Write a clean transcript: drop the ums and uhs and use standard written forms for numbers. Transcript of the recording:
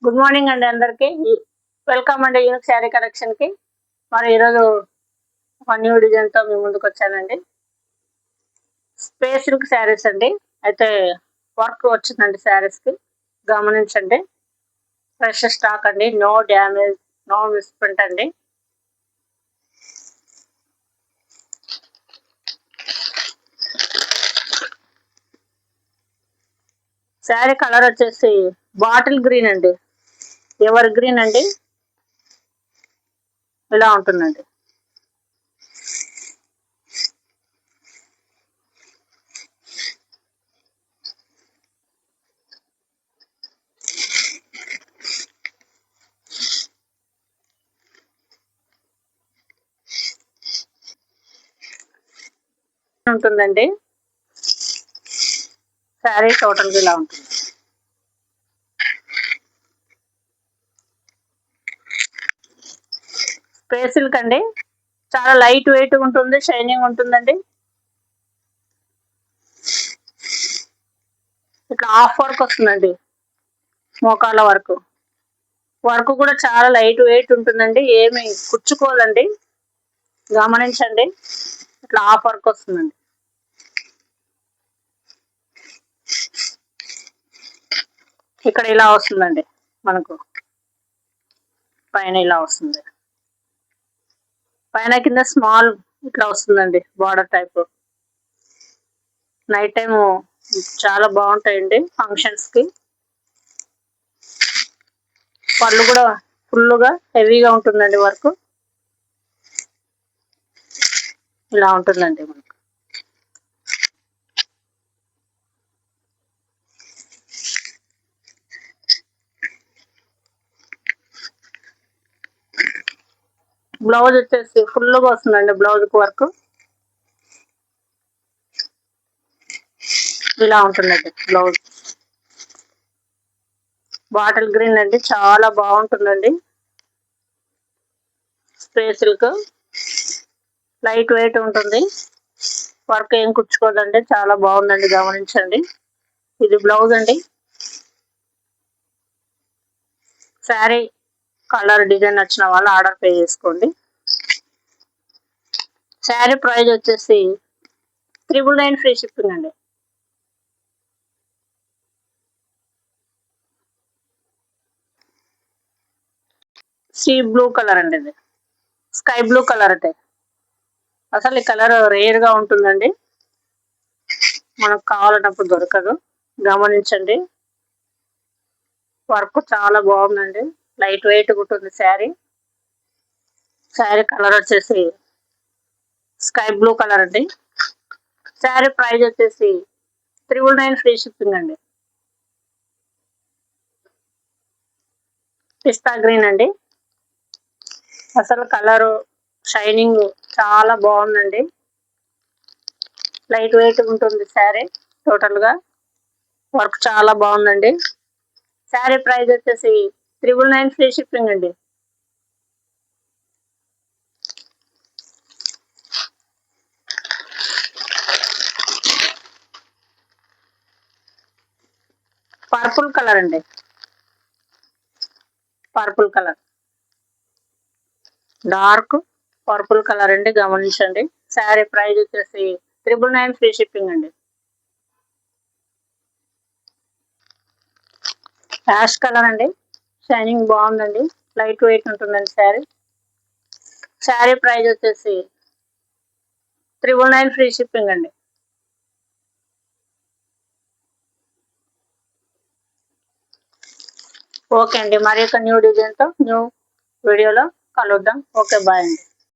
Good morning అండి అందరికి. Welcome అండి యూనిక్ శారీ కలెక్షన్ కి. మరి ఈరోజు ఒక న్యూ డిజైన్ తో మీ ముందుకు వచ్చానండి. స్పేస్ సిల్క్ శారీస్ అండి. అయితే వర్క్ వచ్చిందండి శారీస్ కి, గమనించండి. ఫ్రెష్ స్టాక్ అండి, నో డ్యామేజ్, నో మిస్ప్రింట్ అండి. శారీ కలర్ వచ్చేసి బాటిల్ గ్రీన్ అండి, ఎవర్ గ్రీన్ అండి. ఇలా ఉంటుందండి. ఉంటుందండి శారీ టోటల్ గా ఇలా ఉంటుంది. స్పేస్ సిల్క్ అండి, చాలా లైట్ వెయిట్ ఉంటుంది, షైనింగ్ ఉంటుందండి. ఇట్లా హాఫ్ వర్క్ వస్తుందండి, మోకాల వరకు. వర్క్ కూడా చాలా లైట్ వెయిట్ ఉంటుందండి, ఏమి కుచ్చుకోదండి. గమనించండి, ఇట్లా హాఫ్ వర్క్ వస్తుందండి. ఇక్కడ ఇలా వస్తుందండి మనకు, పైన ఇలా వస్తుంది, పైన కింద స్మాల్ ఇట్లా వస్తుందండి బార్డర్ టైప్. నైట్ టైం చాలా బాగుంటాయండి ఫంక్షన్స్ కి. పళ్ళు కూడా ఫుల్గా హెవీగా ఉంటుందండి వర్క్. ఇలా ఉంటుందండి మనకు. బ్లౌజ్ వచ్చేసి ఫుల్గా వస్తుందండి బ్లౌజ్ వర్క్. ఇలా ఉంటుందండి బ్లౌజ్. బాటిల్ గ్రీన్ అండి, చాలా బాగుంటుందండి. స్పేస్ సిల్క్ లైట్ వెయిట్ ఉంటుంది, వర్క్ ఏం కుచ్చుకోదండి, చాలా బాగుందండి. గమనించండి, ఇది బ్లౌజ్ అండి. శారీ కలర్ డిజైన్ నచ్చిన వాళ్ళు ఆర్డర్ పే చేసుకోండి. శారీ ప్రైస్ వచ్చేసి 999 ఫ్రీ షిప్పింగ్ అండి. సీ బ్లూ కలర్ అండి, ఇది స్కై బ్లూ కలర్. అంటే అసలు ఈ కలర్ రేర్ గా ఉంటుందండి, మనకు కావాలన్నప్పుడు దొరకదు. గమనించండి, వర్క్ చాలా బాగుందండి, లైట్ వెయిట్ ఉంటుంది శారీ. శారీ కలర్ వచ్చేసి స్కై బ్లూ కలర్ అండి. శారీ ప్రైస్ వచ్చేసి 999 ఫ్రీ షిప్పింగ్ అండి. పిస్తా గ్రీన్ అండి, అసలు కలర్ షైనింగ్ చాలా బాగుందండి, లైట్ వెయిట్ ఉంటుంది శారీ. టోటల్ గా వర్క్ చాలా బాగుందండి. శారీ ప్రైస్ వచ్చేసి 999 ఫ్రీ షిప్పింగ్ అండి. పర్పుల్ కలర్ అండి, purple colour, dark purple colour అండి. గమనించండి, శారీ ప్రైస్ వచ్చేసి 999 ఫ్రీ షిప్పింగ్ అండి. యాష్ కలర్ అండి, షైనింగ్ బాగుందండి, లైట్ వెయిట్ ఉంటుందండి శారీ. శారీ ప్రైస్ వచ్చేసి 999 ఫ్రీ షిప్పింగ్ అండి. ఓకే అండి, మరి యొక్క న్యూ డిజైన్తో న్యూ వీడియోలో కలుద్దాం. ఓకే, బాయ్ అండి.